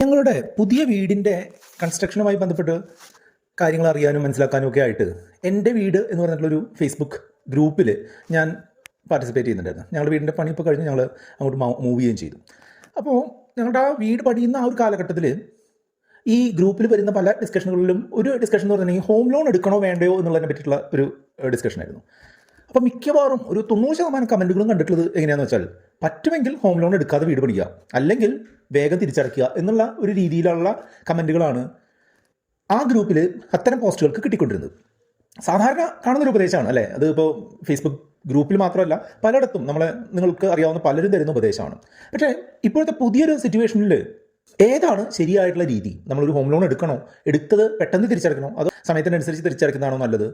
ഞങ്ങളുടെ പുതിയ വീടിൻ്റെ കൺസ്ട്രക്ഷനുമായി ബന്ധപ്പെട്ട് കാര്യങ്ങൾ അറിയാനും മനസ്സിലാക്കാനും ഒക്കെ ആയിട്ട് എൻ്റെ വീട് എന്ന് പറഞ്ഞിട്ടുള്ളൊരു ഫേസ്ബുക്ക് ഗ്രൂപ്പിൽ ഞാൻ പാർട്ടിസിപ്പേറ്റ് ചെയ്യുന്നുണ്ടായിരുന്നു. ഞങ്ങളുടെ വീടിൻ്റെ പണി ഇപ്പോൾ കഴിഞ്ഞ് ഞങ്ങൾ അങ്ങോട്ട് മൂവ് ചെയ്യുകയും ചെയ്തു. അപ്പോൾ ഞങ്ങളുടെ ആ വീട് പണിയുന്ന ആ ഒരു കാലഘട്ടത്തിൽ ഈ ഗ്രൂപ്പിൽ വരുന്ന പല ഡിസ്കഷനുകളിലും ഒരു ഡിസ്കഷൻ എന്ന് പറഞ്ഞിട്ടുണ്ടെങ്കിൽ ഹോം ലോൺ എടുക്കണോ വേണ്ടയോ എന്നുള്ളതിനെ പറ്റിയിട്ടുള്ള ഒരു ഡിസ്കഷനായിരുന്നു. അപ്പോൾ മിക്കവാറും ഒരു 90% കമൻറ്റുകളും കണ്ടിട്ടുള്ളത് എങ്ങനെയാണെന്ന് വെച്ചാൽ പറ്റുമെങ്കിൽ ഹോം ലോൺ എടുക്കാതെ വീട് പണിയുക, അല്ലെങ്കിൽ വേഗം തിരിച്ചടയ്ക്കുക എന്നുള്ള ഒരു രീതിയിലുള്ള കമൻറ്റുകളാണ് ആ ഗ്രൂപ്പിൽ അത്തരം പോസ്റ്റുകൾക്ക് കിട്ടിക്കൊണ്ടിരുന്നത്. സാധാരണ കാണുന്നൊരു ഉപദേശമാണ് അല്ലേ അത്. ഇപ്പോൾ ഫേസ്ബുക്ക് ഗ്രൂപ്പിൽ മാത്രമല്ല പലയിടത്തും നിങ്ങൾക്ക് അറിയാവുന്ന പലരും തരുന്ന ഉപദേശമാണ്. പക്ഷേ ഇപ്പോഴത്തെ പുതിയൊരു സിറ്റുവേഷനിൽ ഏതാണ് ശരിയായിട്ടുള്ള രീതി? നമ്മളൊരു ഹോം ലോൺ എടുക്കണോ, എടുത്തത് പെട്ടെന്ന് തിരിച്ചടയ്ക്കണോ, അതോ സമയത്തിനനുസരിച്ച് തിരിച്ചടയ്ക്കുന്നതാണോ നല്ലത്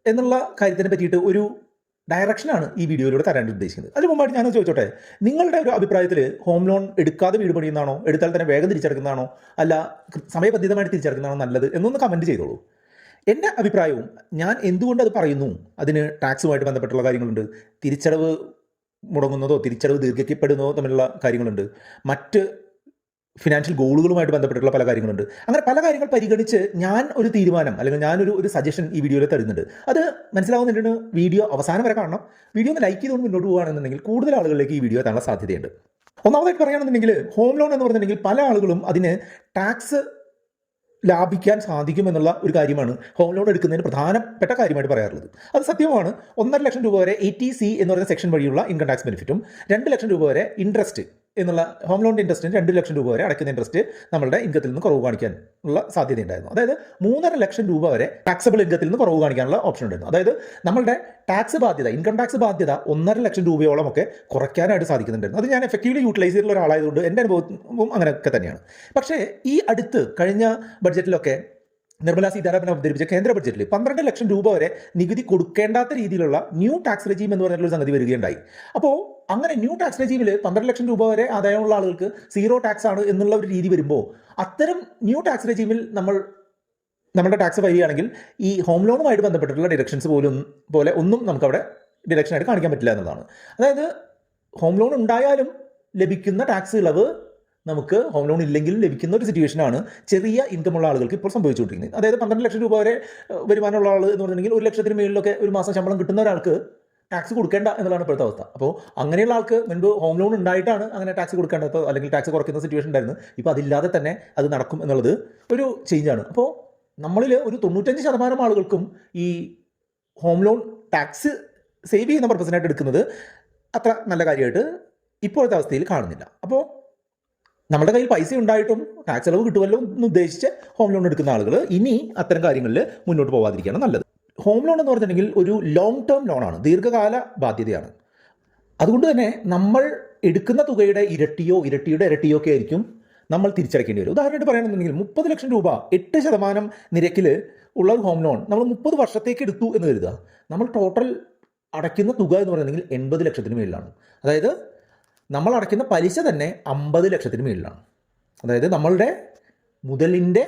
എന്നുള്ള കാര്യത്തിനെ പറ്റിയിട്ട് ഒരു ഡയറക്ഷനാണ് ഈ വീഡിയോയിലൂടെ തരാൻ ഉദ്ദേശിക്കുന്നത്. അതിന് മുമ്പായിട്ട് ഞാൻ ചോദിച്ചോട്ടെ, നിങ്ങളുടെ ഒരു അഭിപ്രായത്തിൽ ഹോം ലോൺ എടുക്കാതെ വീട് പണിയുന്നതാണോ, എടുത്താൽ തന്നെ വേഗം തിരിച്ചടക്കുന്നതാണോ, അല്ല സമയബന്ധിതമായിട്ട് തിരിച്ചടക്കുന്നതാണോ നല്ലത് എന്നൊന്ന് കമൻറ്റ് ചെയ്തോളൂ. എൻ്റെ അഭിപ്രായവും ഞാൻ എന്തുകൊണ്ട് അത് പറയുന്നു, അതിന് ടാക്സുമായിട്ട് ബന്ധപ്പെട്ടുള്ള കാര്യങ്ങളുണ്ട്, തിരിച്ചടവ് മുടങ്ങുന്നതോ തിരിച്ചടവ് ദീർഘിക്കപ്പെടുന്നതോ തമ്മിലുള്ള കാര്യങ്ങളുണ്ട്, മറ്റ് ഫിനാൻഷ്യൽ ഗോളുകളുമായിട്ട് ബന്ധപ്പെട്ടിട്ടുള്ള പല കാര്യങ്ങളുണ്ട്. അങ്ങനെ പല കാര്യങ്ങൾ പരിഗണിച്ച് ഞാൻ ഒരു തീരുമാനം അല്ലെങ്കിൽ ഞാനൊരു സജഷൻ ഈ വീഡിയോയിൽ തരുന്നുണ്ട്. അത് മനസ്സിലാവുന്നുണ്ടെങ്കിൽ വീഡിയോ അവസാനം വരെ കാണണം. വീഡിയോ ഒന്ന് ലൈക്ക് ചെയ്തുകൊണ്ട് മുന്നോട്ട് പോകുകയാണെന്നുണ്ടെങ്കിൽ കൂടുതൽ ആളുകളിലേക്ക് ഈ വീഡിയോ എത്താനുള്ള സാധ്യതയുണ്ട്. ഒന്നാമതായിട്ട് പറയുകയാണെന്നുണ്ടെങ്കിൽ ഹോം ലോൺ എന്ന് പറഞ്ഞിട്ടുണ്ടെങ്കിൽ പല ആളുകളും അതിന് ടാക്സ് ലാഭിക്കാൻ സാധിക്കുമെന്നുള്ള ഒരു കാര്യമാണ് ഹോം ലോൺ എടുക്കുന്നതിന് പ്രധാനപ്പെട്ട കാര്യമായിട്ട് പറയാറുള്ളത്. അത് സത്യമാണ്. 1.5 ലക്ഷം രൂപ വരെ ATC എന്ന് പറയുന്ന സെക്ഷൻ വഴിയുള്ള ഇൻകം ടാക്സ് ബെനിഫിറ്റും 2 ലക്ഷം രൂപ വരെ ഇൻട്രസ്റ്റ് എന്നുള്ള ഹോം ലോണിൻ്റെ ഇൻട്രസ്റ്റിന് 2 ലക്ഷം രൂപ വരെ അടയ്ക്കുന്ന ഇൻട്രസ്റ്റ് നമ്മളുടെ ഇൻകത്തിൽ നിന്ന് കുറവ് കാണിക്കാൻ ഉള്ള സാധ്യതയുണ്ടായിരുന്നു. അതായത് 3.5 ലക്ഷം രൂപ വരെ ടാക്സബിൾ ഇൻകത്തിൽ നിന്ന് കുറവ് കാണിക്കാനുള്ള ഓപ്ഷൻ ഉണ്ടായിരുന്നു. അതായത് നമ്മളുടെ ടാക്സ് ബാധ്യത, ഇൻകം ടാക്സ് ബാധ്യത 1.5 ലക്ഷം രൂപയോളം ഒക്കെ കുറയ്ക്കാനായിട്ട് സാധിക്കുന്നുണ്ടായിരുന്നു. അത് ഞാൻ എഫക്റ്റീവ്ലി യൂട്ടിലൈസ് ചെയ്തിട്ടുള്ള ഒരാളായതുകൊണ്ട് എൻ്റെ അനുഭവവും അങ്ങനെയൊക്കെ തന്നെയാണ്. പക്ഷേ ഈ അടുത്ത് കഴിഞ്ഞ ബഡ്ജറ്റിലൊക്കെ നിർമ്മലാ സീതാരാമൻ അവതരിപ്പിച്ച കേന്ദ്ര ബഡ്ജറ്റിൽ 12 ലക്ഷം രൂപ വരെ നികുതി കൊടുക്കേണ്ടാത്ത രീതിയിലുള്ള ന്യൂ ടാക്സ് റെജീം എന്ന് പറഞ്ഞിട്ടുള്ള സംഗതി വരികയുണ്ടായി. അപ്പോൾ അങ്ങനെ ന്യൂ ടാക്സ് റെജീമിൽ 12 ലക്ഷം രൂപ വരെ ആദായമുള്ള ആളുകൾക്ക് 0 ടാക്സ് ആണ് എന്നുള്ള ഒരു രീതി വരുമ്പോൾ അത്തരം ന്യൂ ടാക്സ് റെജീമിൽ നമ്മുടെ ടാക്സ് വരികയാണെങ്കിൽ ഈ ഹോം ലോണുമായിട്ട് ബന്ധപ്പെട്ടിട്ടുള്ള ഡിഡക്ഷൻസ് പോലെ ഒന്നും നമുക്കവിടെ ഡിഡക്ഷനായിട്ട് കാണിക്കാൻ പറ്റില്ല എന്നുള്ളതാണ്. അതായത് ഹോം ലോൺ ഉണ്ടായാലും ലഭിക്കുന്ന ടാക്സ് ഇളവ് നമുക്ക് ഹോം ലോൺ ഇല്ലെങ്കിലും ലഭിക്കുന്ന ഒരു സിറ്റുവേഷനാണ് ചെറിയ ഇൻകമുള്ള ആളുകൾക്ക് ഇപ്പോൾ സംഭവിച്ചുകൊണ്ടിരിക്കുന്നത്. അതായത് 12 ലക്ഷം രൂപ വരെ വരുമാനമുള്ള ആൾ എന്ന് പറഞ്ഞിട്ടുണ്ടെങ്കിൽ 1 ലക്ഷത്തിന് മേളിലൊക്കെ ഒരു മാസം ശമ്പളം കിട്ടുന്ന ഒരാൾക്ക് ടാക്സ് കൊടുക്കേണ്ട എന്നുള്ളതാണ് ഇപ്പോഴത്തെ അവസ്ഥ. അപ്പോൾ അങ്ങനെയുള്ള ആൾക്ക് മുൻപ് ഹോം ലോൺ ഉണ്ടായിട്ടാണ് അങ്ങനെ ടാക്സ് കൊടുക്കേണ്ടത് അല്ലെങ്കിൽ ടാക്സ് കുറയ്ക്കുന്ന സിറ്റുവേഷൻ ഉണ്ടായിരുന്നു. ഇപ്പോൾ അതില്ലാതെ തന്നെ അത് നടക്കും എന്നുള്ളത് ഒരു ചേഞ്ചാണ്. അപ്പോൾ നമ്മളിൽ ഒരു 95% ആളുകൾക്കും ഈ ഹോം ലോൺ ടാക്സ് സേവ് ചെയ്യുന്ന പർപ്പസിനായിട്ട് എടുക്കുന്നത് അത്ര നല്ല കാര്യമായിട്ട് ഇപ്പോഴത്തെ അവസ്ഥയിൽ കാണുന്നില്ല. അപ്പോൾ നമ്മുടെ കയ്യിൽ പൈസ ഉണ്ടായിട്ടും ടാക്സ് ഇളവ് കിട്ടുമല്ലോ എന്ന് ഉദ്ദേശിച്ച് ഹോം ലോൺ എടുക്കുന്ന ആളുകൾ ഇനി അത്തരം കാര്യങ്ങളിൽ മുന്നോട്ട് പോകാതിരിക്കുകയാണ് നല്ലത്. ഹോം ലോൺ എന്ന് പറഞ്ഞിട്ടുണ്ടെങ്കിൽ ഒരു ലോങ് ടേം ലോണാണ്, ദീർഘകാല ബാധ്യതയാണ്. അതുകൊണ്ട് തന്നെ നമ്മൾ എടുക്കുന്ന തുകയുടെ ഇരട്ടിയുടെ ഇരട്ടിയോ ഒക്കെ ആയിരിക്കും നമ്മൾ തിരിച്ചടയ്ക്കേണ്ടി വരും. ഉദാഹരണമായിട്ട് പറയുകയാണെന്നുണ്ടെങ്കിൽ 30 ലക്ഷം രൂപ 8% നിരക്കിൽ ഉള്ള ഒരു ഹോം ലോൺ നമ്മൾ 30 വർഷത്തേക്ക് എടുത്തു എന്ന് കരുതുക. നമ്മൾ ടോട്ടൽ അടയ്ക്കുന്ന തുക എന്ന് പറയുന്നെങ്കിൽ 80 ലക്ഷത്തിന് മേളിലാണ്. അതായത് നമ്മൾ അടയ്ക്കുന്ന പലിശ തന്നെ 50 ലക്ഷത്തിന് മേളിലാണ്. അതായത് നമ്മളുടെ മുതലിൻ്റെ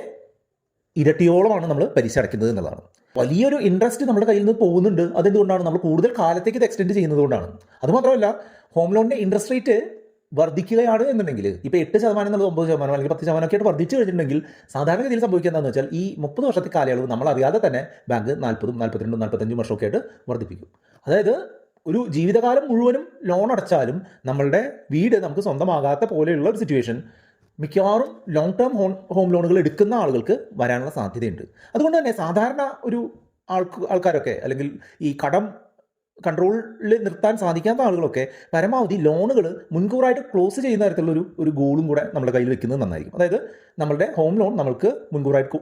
ഇരട്ടിയോളമാണ് നമ്മൾ പലിശ അടയ്ക്കുന്നത് എന്നുള്ളതാണ്. വലിയൊരു ഇൻട്രസ്റ്റ് നമ്മുടെ കയ്യിൽ നിന്ന് പോകുന്നുണ്ട്. അതെന്തുകൊണ്ടാണ്? നമ്മൾ കൂടുതൽ കാലത്തേക്ക് ഇത് എക്സ്റ്റെൻഡ് ചെയ്യുന്നത് കൊണ്ടാണ്. അതുമാത്രമല്ല ഹോം ലോണിൻ്റെ ഇൻട്രസ്റ്റ് റേറ്റ് വർദ്ധിക്കുകയാണ് എന്നുണ്ടെങ്കിൽ ഇപ്പോൾ 8% എന്നുള്ളത് 9% അല്ലെങ്കിൽ 10% ഒക്കെ ആയിട്ട് വർദ്ധിച്ചു കഴിഞ്ഞിട്ടുണ്ടെങ്കിൽ സാധാരണഗതിയിൽ സംഭവിക്കുക എന്താണെന്ന് വെച്ചാൽ ഈ 30 വർഷത്തെ കാലയളവ് നമ്മൾ അറിയാതെ തന്നെ ബാങ്ക് 40, 42, 45 വർഷമൊക്കെ ആയിട്ട് വർദ്ധിപ്പിക്കും. അതായത് ഒരു ജീവിതകാലം മുഴുവനും ലോൺ അടച്ചാലും നമ്മളുടെ വീട് നമുക്ക് സ്വന്തമാകാത്ത പോലെയുള്ള ഒരു സിറ്റുവേഷൻ മിക്കവാറും ലോങ് ടേം ഹോം ലോണുകൾ എടുക്കുന്ന ആളുകൾക്ക് വരാനുള്ള സാധ്യതയുണ്ട്. അതുകൊണ്ട് തന്നെ സാധാരണ ഒരു ആൾക്കാരൊക്കെ അല്ലെങ്കിൽ ഈ കടം കൺട്രോളിൽ നിർത്താൻ സാധിക്കാത്ത ആളുകളൊക്കെ പരമാവധി ലോണുകൾ മുൻകൂറായിട്ട് ക്ലോസ് ചെയ്യുന്ന തരത്തിലുള്ള ഒരു ഗോളും കൂടെ നമ്മുടെ കയ്യിൽ വെക്കുന്നത് നന്നായിരിക്കും. അതായത് നമ്മളുടെ ഹോം ലോൺ നമ്മൾക്ക് മുൻകൂറായിട്ട്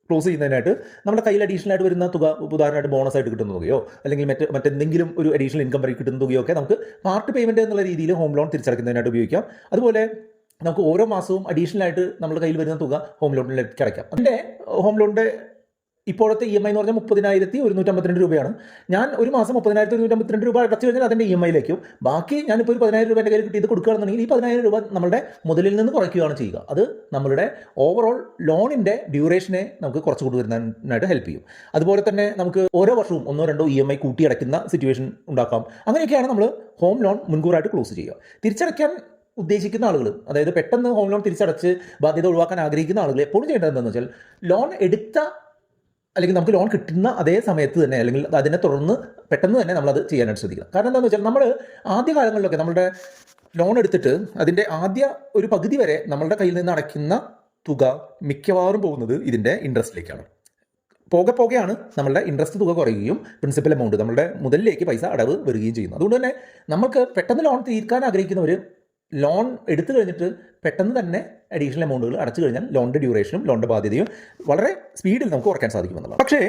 ക്ലോസ് ചെയ്യുന്നതിനായിട്ട് നമ്മുടെ കയ്യിൽ അഡീഷണൽ ആയിട്ട് വരുന്ന തുക, ഉദാഹരണമായിട്ട് ബോണസ് ആയിട്ട് കിട്ടുന്ന തുകയോ അല്ലെങ്കിൽ മറ്റെന്തെങ്കിലും ഒരു അഡീഷണൽ ഇൻകം വഴി കിട്ടുന്ന തുകയോ ഒക്കെ നമുക്ക് പാർട്ട് പേയ്മെൻറ്റ് എന്നുള്ള രീതിയിൽ ഹോം ലോൺ തിരിച്ചടയ്ക്കുന്നതിനായിട്ട് ഉപയോഗിക്കാം. അതുപോലെ നമുക്ക് ഓരോ മാസവും അഡീഷണൽ ആയിട്ട് നമ്മുടെ കയ്യിൽ വരുന്ന തുക ഹോം ലോണിലേക്ക് അടയ്ക്കാം. അതിൻ്റെ ഹോം ലോണിൻ്റെ ഇപ്പോഴത്തെ EMI എന്ന് പറഞ്ഞാൽ 30,152 രൂപയാണ്. ഞാൻ ഒരു മാസം 30,152 രൂപ അടച്ചു കഴിഞ്ഞാൽ അതിൻ്റെ EMIയിലേക്കും ബാക്കി ഞാനിപ്പോൾ ഒരു 10,000 രൂപ എൻ്റെ കയ്യിൽ കിട്ടിയത് കൊടുക്കുകയാണെന്നുണ്ടെങ്കിൽ ഈ 10,000 രൂപ നമ്മുടെ മുതലിൽ നിന്ന് കുറയ്ക്കുകയാണ് ചെയ്യുക. അത് നമ്മളുടെ ഓവറോൾ ലോണിൻ്റെ ഡ്യൂറേഷനെ നമുക്ക് കുറച്ച് കൊണ്ടുവരുന്നതിനായിട്ട് ഹെൽപ്പ് ചെയ്യും. അതുപോലെ തന്നെ നമുക്ക് ഓരോ വർഷവും 1-2 EMI കൂട്ടി അടയ്ക്കുന്ന സിറ്റുവേഷൻ ഉണ്ടാക്കാം. അങ്ങനെയൊക്കെയാണ് നമ്മൾ ഹോം ലോൺ മുൻകൂറായിട്ട് ക്ലോസ് ചെയ്യുക. തിരിച്ചടയ്ക്കാൻ ഉദ്ദേശിക്കുന്ന ആളുകൾ, അതായത് പെട്ടെന്ന് ഹോം ലോൺ തിരിച്ചടച്ച് ബാധ്യത ഒഴിവാക്കാൻ ആഗ്രഹിക്കുന്ന ആളുകൾ എപ്പോഴും ചെയ്യേണ്ടത് എന്താണെന്ന് വെച്ചാൽ ലോൺ എടുത്ത അല്ലെങ്കിൽ നമുക്ക് ലോൺ കിട്ടുന്ന അതേ സമയത്ത് തന്നെ അല്ലെങ്കിൽ അതിനെ തുടർന്ന് പെട്ടെന്ന് തന്നെ നമ്മളത് ചെയ്യാനായിട്ട് ശ്രദ്ധിക്കുക. കാരണം എന്താണെന്ന് വെച്ചാൽ നമ്മൾ ആദ്യ കാലങ്ങളിലൊക്കെ നമ്മളുടെ ലോൺ എടുത്തിട്ട് അതിൻ്റെ ആദ്യ ഒരു പകുതി വരെ നമ്മളുടെ കയ്യിൽ നിന്ന് അടയ്ക്കുന്ന തുക മിക്കവാറും പോകുന്നത് ഇതിൻ്റെ ഇൻട്രസ്റ്റിലേക്കാണ്. പോകെ പോകെയാണ് നമ്മളുടെ ഇൻട്രസ്റ്റ് തുക കുറയുകയും പ്രിൻസിപ്പൽ എമൗണ്ട് നമ്മളുടെ മുതലിലേക്ക് പൈസ അടവ് വരികയും ചെയ്യുന്നു. അതുകൊണ്ട് തന്നെ നമുക്ക് പെട്ടെന്ന് ലോൺ തീർക്കാൻ ആഗ്രഹിക്കുന്നവർ ലോൺ എടുത്തു കഴിഞ്ഞിട്ട് പെട്ടെന്ന് തന്നെ അഡീഷണൽ എമൗണ്ടുകൾ അടച്ചു കഴിഞ്ഞാൽ ലോണിൻ്റെ ഡ്യൂറേഷനും ലോണിൻ്റെ ബാധ്യതയും വളരെ സ്പീഡിൽ നമുക്ക് കുറയ്ക്കാൻ സാധിക്കുമെന്നുള്ളത്. പക്ഷേ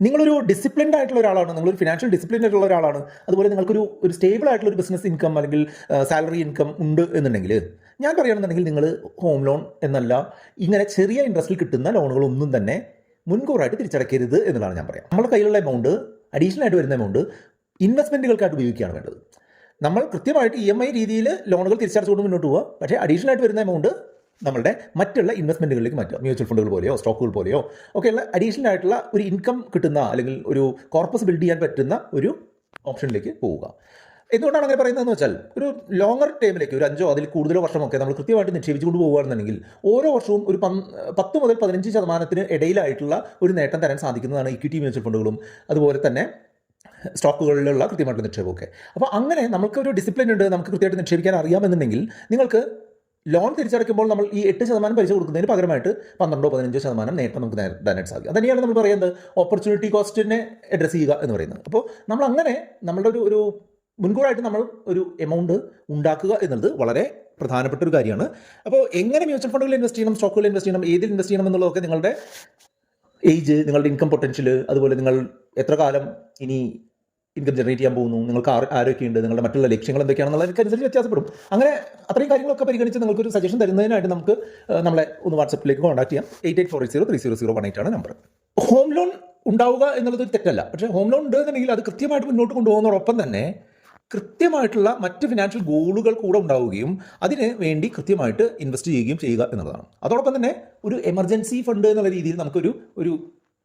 നിങ്ങളൊരു ഡിസിപ്ലിൻഡ് ആയിട്ടുള്ള ഒരാളാണ്, നിങ്ങളൊരു ഫിനാൻഷ്യൽ ഡിസിപ്ലിൻ ആയിട്ടുള്ള ഒരാളാണ്, അതുപോലെ നിങ്ങൾക്കൊരു സ്റ്റേബിൾ ആയിട്ടുള്ള ഒരു ബിസിനസ് ഇൻകം അല്ലെങ്കിൽ സാലറി ഇൻകം ഉണ്ട് എന്നുണ്ടെങ്കിൽ ഞാൻ പറയുകയാണെന്നുണ്ടെങ്കിൽ നിങ്ങൾ ഹോം ലോൺ എന്നല്ല ഇങ്ങനെ ചെറിയ ഇൻട്രസ്റ്റിൽ കിട്ടുന്ന ലോണുകളൊന്നും തന്നെ മുൻകൂറായിട്ട് തിരിച്ചടയ്ക്കരുത് എന്നുള്ളതാണ് ഞാൻ പറയാം. നമ്മുടെ കയ്യിലുള്ള എമൗണ്ട് അഡീഷണൽ ആയിട്ട് വരുന്ന എമൗണ്ട് ഇൻവെസ്റ്റ്മെൻറ്റുകൾക്കായിട്ട് ഉപയോഗിക്കുകയാണ് വേണ്ടത്. നമ്മൾ കൃത്യമായിട്ട് EMI രീതിയിൽ ലോണുകൾ തിരിച്ചടച്ചുകൊണ്ട് മുന്നോട്ട് പോവുക, പക്ഷേ അഡീഷണൽ ആയിട്ട് വരുന്ന എമൗണ്ട് നമ്മളുടെ മറ്റുള്ള ഇൻവെസ്റ്റ്മെൻറ്റുകളിലേക്ക് മാറ്റുക. മ്യൂച്വൽ ഫണ്ടുകൾ പോലെയോ സ്റ്റോക്കുകൾ പോലെയോ ഒക്കെയുള്ള അഡീഷണൽ ആയിട്ടുള്ള ഒരു ഇൻകം കിട്ടുന്ന അല്ലെങ്കിൽ ഒരു കോർപ്പസ് ബിൽഡ് ചെയ്യാൻ പറ്റുന്ന ഒരു ഓപ്ഷനിലേക്ക് പോവുക. എന്തുകൊണ്ടാണ് അങ്ങനെ പറയുന്നതെന്ന് വെച്ചാൽ ഒരു ലോങ്ങർ ടൈമിലേക്ക് ഒരു 5 അതിൽ കൂടുതലോ വർഷമൊക്കെ നമ്മൾ കൃത്യമായിട്ട് നിക്ഷേപിച്ചുകൊണ്ട് പോകുകയാണെന്നുണ്ടെങ്കിൽ ഓരോ വർഷവും ഒരു 10 മുതൽ 15% ഇടയിലായിട്ടുള്ള ഒരു നേട്ടം തരാൻ സാധിക്കുന്നതാണ് ഇക്വിറ്റി മ്യൂച്വൽ ഫണ്ടുകളും അതുപോലെ തന്നെ സ്റ്റോക്കുകളിലുള്ള കൃത്യമായിട്ടുള്ള നിക്ഷേപമൊക്കെ. അപ്പോൾ അങ്ങനെ നമുക്കൊരു ഡിസിപ്ലിൻ ഉണ്ട്, നമുക്ക് കൃത്യമായിട്ട് നിക്ഷേപിക്കാൻ അറിയാമെന്നുണ്ടെങ്കിൽ നിങ്ങൾക്ക് ലോൺ തിരിച്ചടയ്ക്കുമ്പോൾ നമ്മൾ ഈ 8% പലിശ കൊടുക്കുന്നതിന് പകരമായിട്ട് 12-15% നേട്ടം നമുക്ക് നേടാനായിട്ട് സാധിക്കും. അതുതന്നെയാണ് നമ്മൾ പറയുന്നത് ഓപ്പർച്യൂണിറ്റി കോസ്റ്റിനെ അഡ്രസ്സ് ചെയ്യുക എന്ന് പറയുന്നത്. അപ്പോൾ നമ്മൾ അങ്ങനെ നമ്മളുടെ ഒരു മുൻകൂറായിട്ട് നമ്മൾ ഒരു എമൗണ്ട് ഉണ്ടാക്കുക എന്നുള്ളത് വളരെ പ്രധാനപ്പെട്ട ഒരു കാര്യമാണ്. അപ്പോൾ എങ്ങനെ മ്യൂച്വൽ ഫണ്ടുകളിൽ ഇൻവെസ്റ്റ് ചെയ്യണം, സ്റ്റോക്കുകളിൽ ഇൻവെസ്റ്റ് ചെയ്യണം, ഏതിൽ ഇൻവെസ്റ്റ് ചെയ്യണം എന്നുള്ളതൊക്കെ നിങ്ങളുടെ ഏജ്, നിങ്ങളുടെ ഇൻകം പൊട്ടൻഷ്യൽ, അതുപോലെ നിങ്ങൾ എത്ര കാലം ഇനി ഇൻകം ജനറേറ്റ് ചെയ്യാൻ പോകുന്നു, നിങ്ങൾക്ക് ആരൊക്കെയുണ്ട്, നിങ്ങളുടെ മറ്റുള്ള ലക്ഷ്യങ്ങൾ എന്തൊക്കെയാണെന്നുള്ളതിനനുസരിച്ച് വ്യത്യാസപ്പെടും. അങ്ങനെ അത്രയും കാര്യങ്ങളൊക്കെ പരിഗണിച്ച് നിങ്ങൾക്കൊരു സജഷൻ തരുന്നതിനായിട്ട് നമുക്ക് നമ്മളെ ഒന്ന് വാട്സപ്പിലേക്ക് കോൺടാക്ട് ചെയ്യാം. 8840030018 ആണ് നമ്പർ. ഹോം ലോൺ ഉണ്ടാവുക എന്നുള്ളത് ഒരു തെറ്റല്ല, പക്ഷേ ഹോം ലോൺ ഉണ്ടെന്നുണ്ടെങ്കിൽ അത് കൃത്യമായിട്ട് മുന്നോട്ട് കൊണ്ടുപോകുന്നതോടൊപ്പം തന്നെ കൃത്യമായിട്ടുള്ള മറ്റ് ഫിനാൻഷ്യൽ ഗോളുകൾ കൂടെ ഉണ്ടാവുകയും അതിന് വേണ്ടി കൃത്യമായിട്ട് ഇൻവെസ്റ്റ് ചെയ്യുക എന്നുള്ളതാണ്. അതോടൊപ്പം തന്നെ ഒരു എമർജൻസി ഫണ്ട് എന്നുള്ള രീതിയിൽ നമുക്കൊരു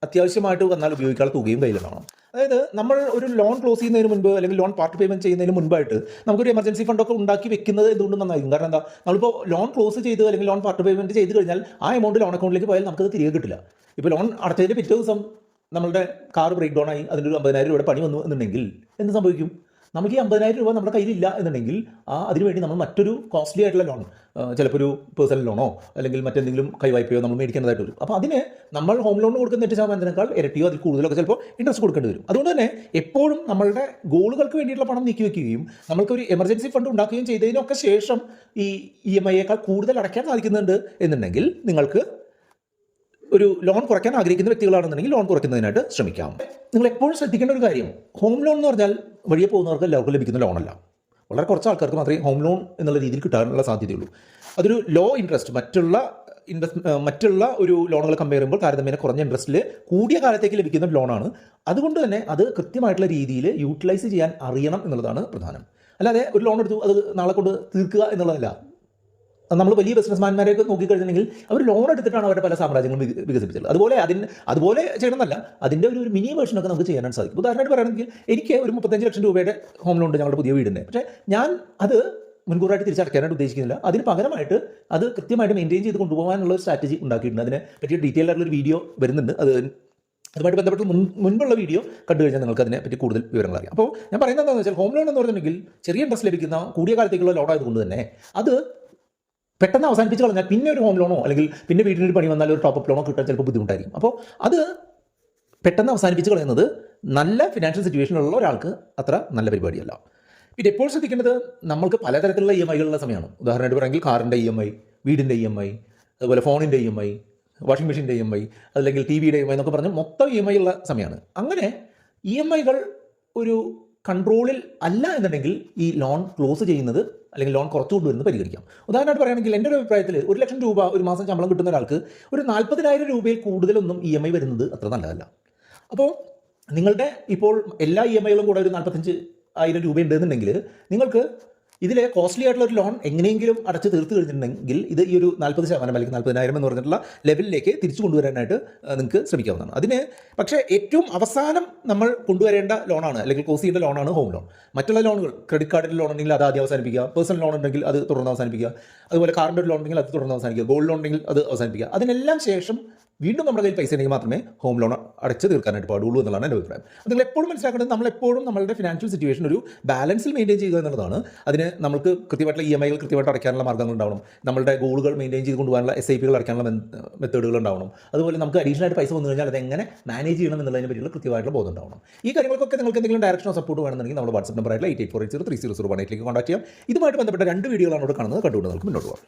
അത്യാവശ്യമായിട്ട് വന്നാൽ ഉപയോഗിക്കാനുള്ള തുകയും കയ്യിലുണ്ടാവണം. അതായത് നമ്മൾ ഒരു ലോൺ ക്ലോസ് ചെയ്യുന്നതിന് മുൻപ് അല്ലെങ്കിൽ ലോൺ പാർട്ട് പേയ്മെൻറ്റ് ചെയ്യുന്നതിന് മുൻപായിട്ട് നമുക്കൊരു എമർജൻസി ഫണ്ടൊക്കെ ഉണ്ടാക്കി വെക്കുന്നത് എന്തുകൊണ്ട് നന്നായിരിക്കും. കാരണം എന്താ, നമ്മളിപ്പോൾ ലോൺ ക്ലോസ് ചെയ്ത് അല്ലെങ്കിൽ ലോൺ പാർട്ട് പേയ്മെൻറ്റ് ചെയ്ത് കഴിഞ്ഞാൽ ആ എമൗണ്ട് ലോൺ അക്കൗണ്ടിലേക്ക് പോയാൽ നമുക്കത് തിരികെ കിട്ടില്ല. ഇപ്പോൾ ലോൺ അടച്ചതിൻ്റെ പിറ്റേ ദിവസം നമ്മളുടെ കാർ ബ്രേക്ക് ഡൗൺ ആയി അതിൻ്റെ ഒരു 50,000 രൂപയുടെ പണി വന്നു എന്നുണ്ടെങ്കിൽ എന്ത് സംഭവിക്കും? നമുക്ക് ഈ 50,000 രൂപ നമ്മുടെ കയ്യിലില്ല എന്നുണ്ടെങ്കിൽ അതിനുവേണ്ടി നമ്മൾ മറ്റൊരു കോസ്റ്റ്ലി ആയിട്ടുള്ള ലോൺ, ചിലപ്പോൾ ഒരു പേഴ്സണൽ ലോണോ അല്ലെങ്കിൽ മറ്റെന്തെങ്കിലും കൈവായ്പയോ നമ്മൾ മേടിക്കേണ്ടതായിട്ട് വരും. അപ്പോൾ അതിന് നമ്മൾ ഹോം ലോൺ കൊടുക്കുന്ന 8%-നേക്കാൾ ഇരട്ടിയോ അതിൽ കൂടുതലൊക്കെ ചിലപ്പോൾ ഇൻട്രസ്റ്റ് കൊടുക്കേണ്ടി വരും. അതുകൊണ്ട് തന്നെ എപ്പോഴും നമ്മളുടെ ഗോളുകൾക്ക് വേണ്ടിയിട്ടുള്ള പണം നീക്കി വയ്ക്കുകയും നമ്മൾക്കൊരു എമർജൻസി ഫണ്ട് ഉണ്ടാക്കുകയും ചെയ്തതിനൊക്കെ ശേഷം ഈ EMI-യേക്കാൾ കൂടുതൽ അടയ്ക്കാൻ സാധിക്കുന്നുണ്ട് എന്നുണ്ടെങ്കിൽ നിങ്ങൾക്ക് ഒരു ലോൺ കുറയ്ക്കാൻ ആഗ്രഹിക്കുന്ന വ്യക്തികളാണെന്നുണ്ടെങ്കിൽ ലോൺ കുറയ്ക്കുന്നതിനായിട്ട് ശ്രമിക്കാം. നിങ്ങൾ എപ്പോഴും ശ്രദ്ധിക്കേണ്ട ഒരു കാര്യം, ഹോം ലോൺ എന്ന് പറഞ്ഞാൽ വഴിയെ പോകുന്നവർക്ക് എല്ലാവർക്കും ലഭിക്കുന്ന ലോണല്ല. വളരെ കുറച്ച് ആൾക്കാർക്ക് മാത്രമേ ഹോം ലോൺ എന്നുള്ള രീതിയിൽ കിട്ടാനുള്ള സാധ്യതയുള്ളൂ. അതൊരു ലോ ഇൻട്രസ്റ്റ്, മറ്റുള്ള ഒരു ലോണുകൾ കമ്പയർ ചെയ്യുമ്പോൾ താരതമ്യേന കുറഞ്ഞ ഇൻട്രസ്റ്റിൽ കൂടിയ കാലത്തേക്ക് ലഭിക്കുന്ന ലോണാണ്. അതുകൊണ്ട് തന്നെ അത് കൃത്യമായിട്ടുള്ള രീതിയിൽ യൂട്ടിലൈസ് ചെയ്യാൻ അറിയണം എന്നുള്ളതാണ് പ്രധാനം. അല്ലാതെ ഒരു ലോൺ എടുത്തു അത് നാളെ കൊണ്ട് തീർക്കുക എന്നുള്ളതല്ല. നമ്മൾ വലിയ ബിസിനസ്മാൻമാരെയൊക്കെ നോക്കിക്കഴിഞ്ഞിട്ടുണ്ടെങ്കിൽ അവർ ലോൺ എടുത്തിട്ടാണ് അവരുടെ പല സാമ്രാജ്യങ്ങളും വികസിപ്പിച്ചത്. അതുപോലെ ചെയ്യണമെന്നല്ല, അതിൻ്റെ ഒരു മിനി വേർഷനൊക്കെ നമുക്ക് ചെയ്യാനായിട്ട് സാധിക്കും. ഉദാഹരണമായിട്ട് പറയുകയാണെങ്കിൽ എനിക്ക് ഒരു 35 ലക്ഷം രൂപയുടെ ഹോം ലോൺ ഉണ്ട് ഞങ്ങളുടെ പുതിയ വീടിൻ്റെ. പക്ഷേ ഞാൻ അത് മുൻകൂറായിട്ട് തിരിച്ചടയ്ക്കാനായിട്ട് ഉദ്ദേശിക്കുന്നില്ല. അതിന് പകരമായിട്ട് അത് കൃത്യമായിട്ട് മെയിൻറ്റെയിൻ ചെയ്ത് കൊണ്ടുപോകാനുള്ള ഒരു സ്ട്രാറ്റജി ഉണ്ടാക്കിയിട്ടുണ്ട്. അതിനെ പറ്റി ഡീറ്റെയിൽ ആയിട്ടുള്ളൊരു വീഡിയോ വരുന്നുണ്ട്. അതുമായിട്ട് ബന്ധപ്പെട്ട് മുൻപുള്ള വീഡിയോ കണ്ടു കഴിഞ്ഞാൽ നിങ്ങൾക്ക് അതിനെപ്പറ്റി കൂടുതൽ വിവരങ്ങൾ അറിയാം. അപ്പോൾ ഞാൻ പറയുന്നത് എന്താണെന്ന് വെച്ചാൽ ഹോം ലോൺ എന്ന് പറഞ്ഞിട്ടുണ്ടെങ്കിൽ ചെറിയ ഇൻട്രസ്റ്റ് ലഭിക്കുന്ന കൂടിയ കാലത്തേക്കുള്ള ലോൺ ആയതുകൊണ്ട് തന്നെ അത് പെട്ടെന്ന് അവസാനിപ്പിച്ച് കളഞ്ഞാൽ പിന്നെ ഒരു ഹോം ലോണോ അല്ലെങ്കിൽ പിന്നെ വീടിനൊരു പണി വന്നാൽ ഒരു ടോപ്പ് ലോണോ കിട്ടാൻ ചിലപ്പോൾ ബുദ്ധിമുട്ടായിരിക്കും. അപ്പോൾ അത് പെട്ടെന്ന് അവസാനിപ്പിച്ച് കളയുന്നത് നല്ല ഫിനാൻഷ്യൽ സിറ്റുവേഷനിലുള്ള ഒരാൾക്ക് അത്ര നല്ല പരിപാടിയല്ല. പിന്നെ എപ്പോൾ ശ്രദ്ധിക്കേണ്ടത്, നമ്മൾക്ക് പലതരത്തിലുള്ള EMI-കളുള്ള സമയമാണ്. ഉദാഹരണമായിട്ട് പറയുമെങ്കിൽ കാറിൻ്റെ EMI, വീടിൻ്റെ EMI, അതുപോലെ ഫോണിൻ്റെ EMI, വാഷിംഗ് മെഷീൻ്റെ EMI, അല്ലെങ്കിൽ TV-യുടെ EMI എന്നൊക്കെ പറഞ്ഞ് മൊത്തം EMI ഉള്ള സമയമാണ്. അങ്ങനെ EMI-കൾ ഒരു കൺട്രോളിൽ അല്ല എന്നുണ്ടെങ്കിൽ ഈ ലോൺ ക്ലോസ് ചെയ്യുന്നത് അല്ലെങ്കിൽ ലോൺ കുറച്ചു കൊണ്ടുവരുന്നത് പരിഗണിക്കാം. ഉദാഹരണമായിട്ട് പറയുകയാണെങ്കിൽ എൻ്റെ ഒരു അഭിപ്രായത്തിൽ 1 ലക്ഷം രൂപ ഒരു മാസം ശമ്പളം കിട്ടുന്ന ഒരാൾക്ക് ഒരു 40,000 രൂപയിൽ കൂടുതലൊന്നും EMI വരുന്നത് അത്ര നല്ലതല്ല. അപ്പോൾ നിങ്ങളുടെ ഇപ്പോൾ എല്ലാ EMI-കളും കൂടെ ഒരു 45,000 രൂപ ഉണ്ടെന്നുണ്ടെങ്കിൽ നിങ്ങൾക്ക് ഇതിൽ കോസ്റ്റ്ലി ആയിട്ടുള്ള ഒരു ലോൺ എങ്ങനെയെങ്കിലും അടച്ച് തീർത്ത് കഴിഞ്ഞിട്ടുണ്ടെങ്കിൽ ഇത് ഈ ഒരു 40% അല്ലെങ്കിൽ 40,000 എന്ന് പറഞ്ഞിട്ടുള്ള ലെവലിലേക്ക് തിരിച്ചു കൊണ്ടുവരാനായിട്ട് നിങ്ങൾക്ക് ശ്രമിക്കാവുന്നതാണ്. അതിന് പക്ഷേ ഏറ്റവും അവസാനം നമ്മൾ കൊണ്ടുവരേണ്ട ലോണാണ് അല്ലെങ്കിൽ ക്ലോസ് ചെയ്യേണ്ട ലോണാണ് ഹോം ലോൺ. മറ്റുള്ള ലോണുകൾ ക്രെഡിറ്റ് കാർഡിൻ്റെ ലോൺ ഉണ്ടെങ്കിൽ അത് ആദ്യം അവസാനിപ്പിക്കുക, പേഴ്സണൽ ലോൺ ഉണ്ടെങ്കിൽ അത് തുടർന്ന് അവസാനിപ്പിക്കുക, അതുപോലെ കാറിൻ്റെ ഒരു ലോൺ ഉണ്ടെങ്കിൽ അത് തുടർന്ന് അവസാനിക്കുക, ഗോൾഡ് ലോൺ ഉണ്ടെങ്കിൽ അത് അവസാനിപ്പിക്കുക. അതിനെല്ലാം ശേഷം വീണ്ടും നമ്മുടെ കയ്യിൽ പൈസ ഉണ്ടെങ്കിൽ മാത്രമേ ഹോം ലോൺ അടച്ച് തീർക്കാനായിട്ട് പാടുള്ളൂ എന്നുള്ളതാണ് എൻ്റെ അഭിപ്രായം. നിങ്ങൾ എപ്പോഴും മനസ്സിലാക്കേണ്ടത് നമ്മളെപ്പോഴും നമ്മളുടെ ഫിനാൻഷ്യൽ സിറ്റുവേഷൻ ഒരു ബാലൻസിൽ മെയിൻറ്റെയിൻ ചെയ്യുക എന്നുള്ളതാണ്. അതിന് നമുക്ക് കൃത്യമായിട്ടുള്ള EMI കൃത്യമായിട്ട് അടയ്ക്കാനുള്ള മാർഗ്ഗങ്ങൾ ഉണ്ടാവണം, നമ്മളുടെ ഗോളുകൾ മെയിൻറ്റെയിൻ ചെയ്ത് കൊണ്ടുപോകാനുള്ള SIP അടയ്ക്കാനുള്ള മെത്തേഡുകൾ ഉണ്ടാവണം, അതുപോലെ നമുക്ക് അഡീഷണൽ ആയിട്ട് പൈസ വന്നു കഴിഞ്ഞാൽ അതെങ്ങനെ മാനേജ് ചെയ്യണം എന്നുള്ളതിനെ പറ്റിയുള്ള കൃത്യമായിട്ടുള്ള ബോധം ഉണ്ടാവണം. ഈ കാര്യങ്ങൾക്കൊക്കെ നിങ്ങൾക്ക് എന്തെങ്കിലും ഡയറക്ഷനോ സപ്പോർട്ട് വേണമെന്നുണ്ടെങ്കിൽ നമ്മുടെ വാട്സ്ആപ്പ് നമ്പറായിട്ടുള്ള 88480301 കോൺടാക്ട് ചെയ്യാം. ഇതുമായിട്ട് ബന്ധപ്പെട്ട 2 വീഡിയോകളാണ് ഇവിടെ കാണുന്നത്. കണ്ടുകൊണ്ട് നമുക്ക് മുന്നോട്ട് പോകാം.